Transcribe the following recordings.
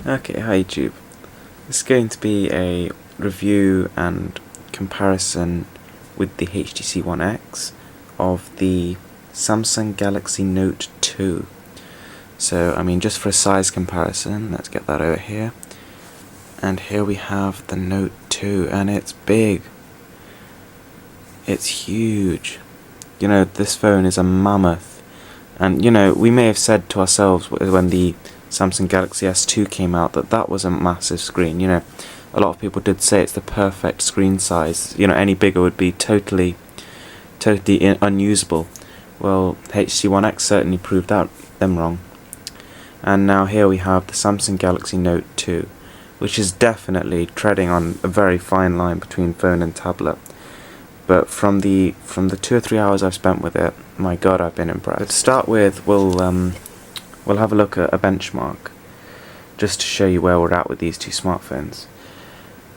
Okay, hi YouTube. This is going to be a review and comparison with the HTC One X of the Samsung Galaxy Note 2. So, I mean, just for a size comparison, let's get that over here. And here we have the Note 2, and it's big. It's huge. You know, this phone is a mammoth. And, you know, we may have said to ourselves when the Samsung Galaxy S2 came out that was a massive screen. You know, a lot of people did say it's the perfect screen size. You know, any bigger would be totally unusable. Well, HTC One X certainly proved them wrong. And now here we have the Samsung Galaxy Note 2, which is definitely treading on a very fine line between phone and tablet. But from the 2 or 3 hours I've spent with it, my God, I've been impressed. But to start with, we'll have a look at a benchmark, just to show you where we're at with these two smartphones.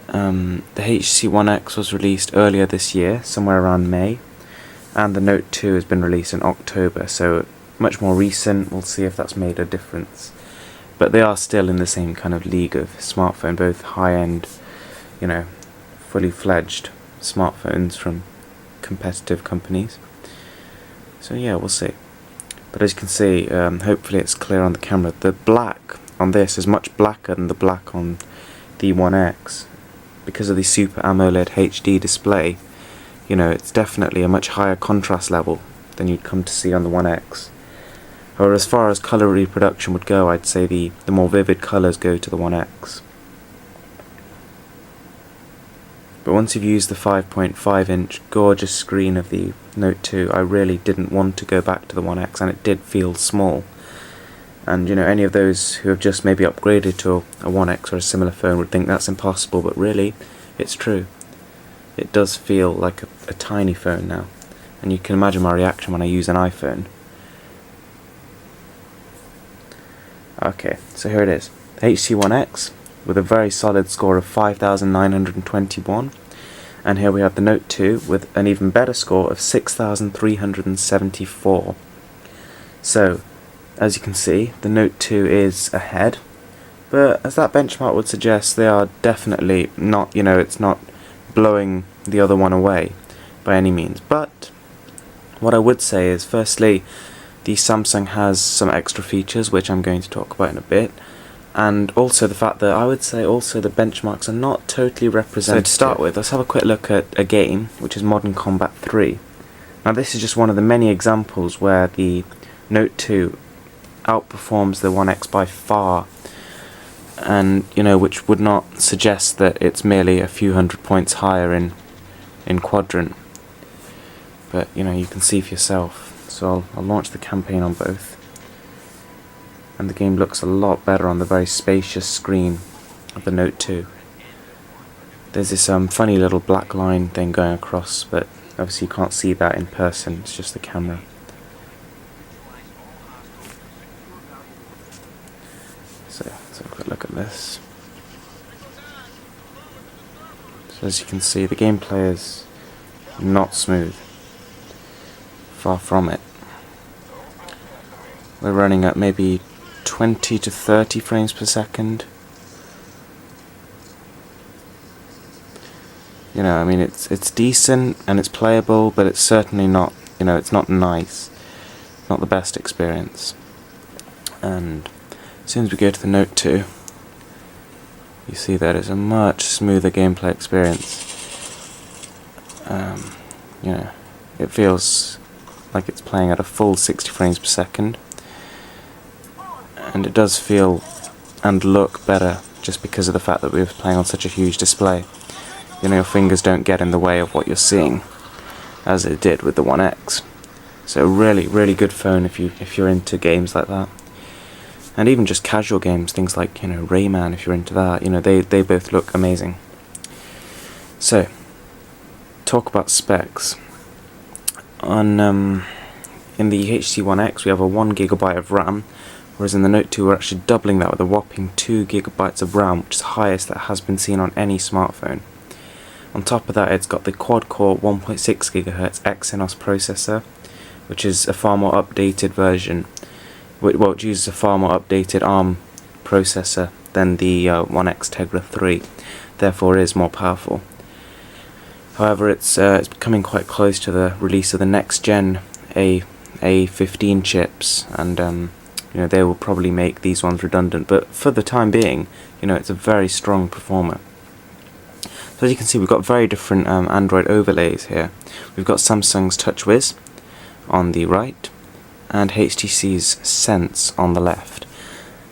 The HTC One X was released earlier this year, somewhere around May, and the Note 2 has been released in October, so much more recent. We'll see if that's made a difference. But they are still in the same kind of league of smartphone, both high-end, you know, fully fledged smartphones from competitive companies. So yeah, we'll see. But as you can see, hopefully it's clear on the camera, the black on this is much blacker than the black on the One X. Because of the Super AMOLED HD display, you know, it's definitely a much higher contrast level than you'd come to see on the One X. However, as far as colour reproduction would go, I'd say the more vivid colours go to the One X. But once you've used the 5.5-inch gorgeous screen of the Note 2, I really didn't want to go back to the One X, and it did feel small. And you know, any of those who have just maybe upgraded to a One X or a similar phone would think that's impossible, but really, it's true. It does feel like a tiny phone now, and you can imagine my reaction when I use an iPhone. Okay, so here it is. HTC One X with a very solid score of 5,921, and here we have the Note 2 with an even better score of 6,374. So, as you can see, the Note 2 is ahead, but as that benchmark would suggest, they are definitely not, you know, it's not blowing the other one away by any means. But what I would say is, firstly, the Samsung has some extra features which I'm going to talk about in a bit, and also the fact that I would say also the benchmarks are not totally representative. So to start with, let's have a quick look at a game, which is Modern Combat 3. Now this is just one of the many examples where the Note 2 outperforms the One X by far, and you know, which would not suggest that it's merely a few hundred points higher in quadrant. But you know, you can see for yourself. So I'll launch the campaign on both, and the game looks a lot better on the very spacious screen of the Note 2. There's this funny little black line thing going across, but obviously you can't see that in person, it's just the camera. So let's have a quick look at this. So as you can see, the gameplay is not smooth. Far from it. We're running at maybe 20 to 30 frames per second. You know, I mean, it's decent and it's playable, but it's certainly not, you know, it's not nice. Not the best experience. And as soon as we go to the Note 2, you see that it's a much smoother gameplay experience. You know, it feels like it's playing at a full 60 frames per second, and it does feel and look better just because of the fact that we're playing on such a huge display. You know, your fingers don't get in the way of what you're seeing, as it did with the One X. So really, really good phone if you're into games like that, and even just casual games, things like, you know, Rayman, if you're into that. You know, they both look amazing. So, talk about specs. In the HTC One X we have a 1GB of RAM, whereas in the Note 2 we're actually doubling that with a whopping 2GB of RAM, which is the highest that has been seen on any smartphone. On top of that, it's got the quad-core 1.6GHz Exynos processor, which is a far more updated version. Well, it uses a far more updated ARM processor than the One X Tegra 3, therefore it is more powerful. However, it's coming quite close to the release of the next gen A15 chips, and you know, they will probably make these ones redundant, but for the time being, you know, it's a very strong performer. So as you can see, we've got very different Android overlays here. We've got Samsung's TouchWiz on the right, and HTC's Sense on the left.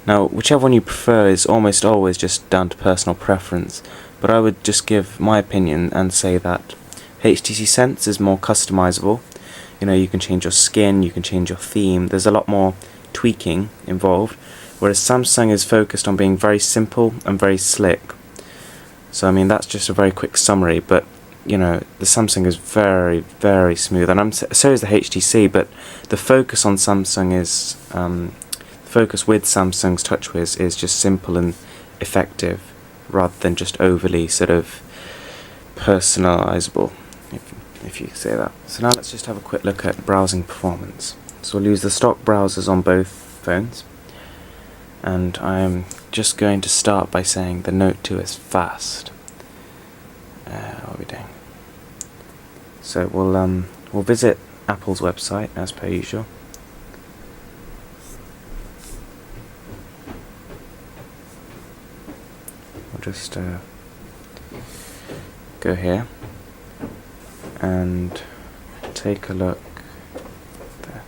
Now, whichever one you prefer is almost always just down to personal preference, but I would just give my opinion and say that HTC Sense is more customizable. You know, you can change your skin, you can change your theme, there's a lot more tweaking involved, whereas Samsung is focused on being very simple and very slick. So I mean, that's just a very quick summary, but you know, the Samsung is very, very smooth, and so is the HTC, but the focus on Samsung is, focus with Samsung's TouchWiz is just simple and effective, rather than just overly sort of personalizable, if you say that. So now let's just have a quick look at browsing performance. So we'll use the stock browsers on both phones, and I'm just going to start by saying the Note 2 is fast. What are we doing? So we'll visit Apple's website as per usual. We'll just go here and take a look there.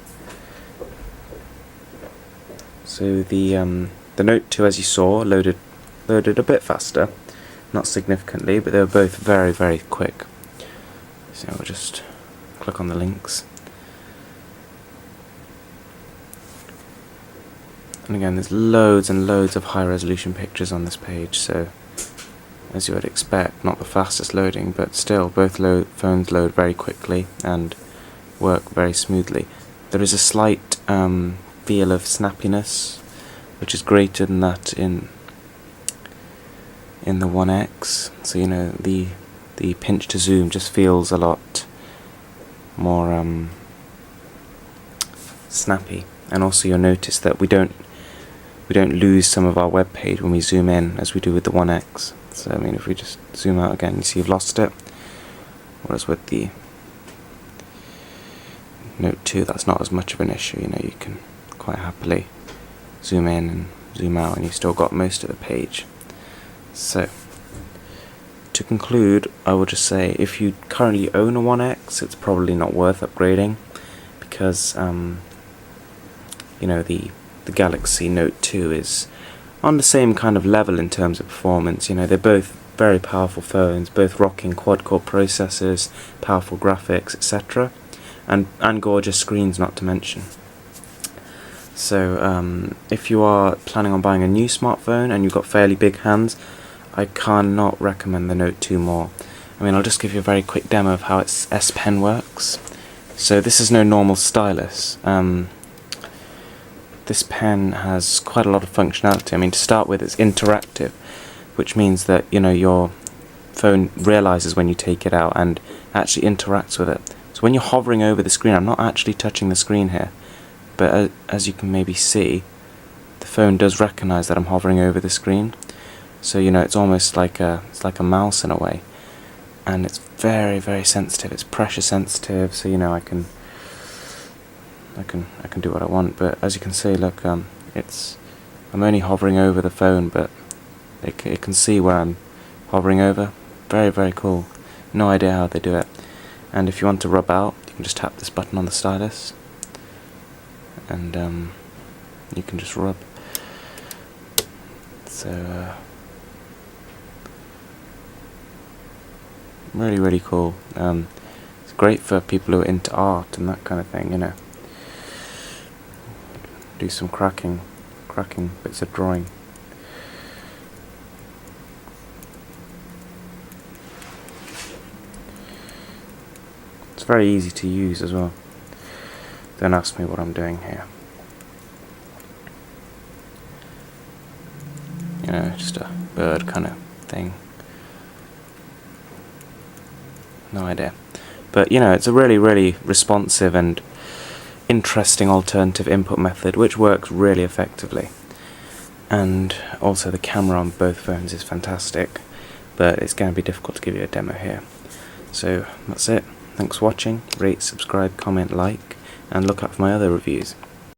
So the Note 2, as you saw, loaded a bit faster, not significantly, but they were both very, very quick. So we'll just click on the links. And again, there's loads and loads of high resolution pictures on this page, so as you would expect, not the fastest loading, but still both phones load very quickly and work very smoothly. There is a slight feel of snappiness, which is greater than that in the One X. So you know, the pinch to zoom just feels a lot more snappy, and also you'll notice that we don't lose some of our web page when we zoom in as we do with the One X. So I mean, if we just zoom out again, you see you've lost it. Whereas with the Note 2, that's not as much of an issue. You know, you can quite happily zoom in and zoom out, and you've still got most of the page. So, to conclude, I will just say, if you currently own a One X, it's probably not worth upgrading, because you know, the Galaxy Note 2 is on the same kind of level in terms of performance. You know, they're both very powerful phones, both rocking quad-core processors, powerful graphics, etc., and gorgeous screens, not to mention. So if you are planning on buying a new smartphone and you've got fairly big hands, I cannot recommend the Note 2 more. I mean, I'll just give you a very quick demo of how its S Pen works. So this is no normal stylus. This pen has quite a lot of functionality. I mean, to start with, it's interactive, which means that, you know, your phone realizes when you take it out and actually interacts with it. So when you're hovering over the screen, I'm not actually touching the screen here, but as you can maybe see, the phone does recognize that I'm hovering over the screen. So you know, it's almost like a mouse in a way, and it's very, very sensitive. It's pressure sensitive, so you know, I can do what I want. But as you can see, look, I'm only hovering over the phone, but it can see where I'm hovering over. Very, very cool. No idea how they do it. And if you want to rub out, you can just tap this button on the stylus, and you can just rub. So really, really cool. It's great for people who are into art and that kind of thing, you know. Do some cracking bits of drawing. It's very easy to use as well. Don't ask me what I'm doing here. You know, just a bird kind of thing. No idea. But you know, it's a really, really responsive and interesting alternative input method which works really effectively. and also the camera on both phones is fantastic, but it's going to be difficult to give you a demo here. So that's it. Thanks for watching. Rate, subscribe, comment, like, and look up for my other reviews.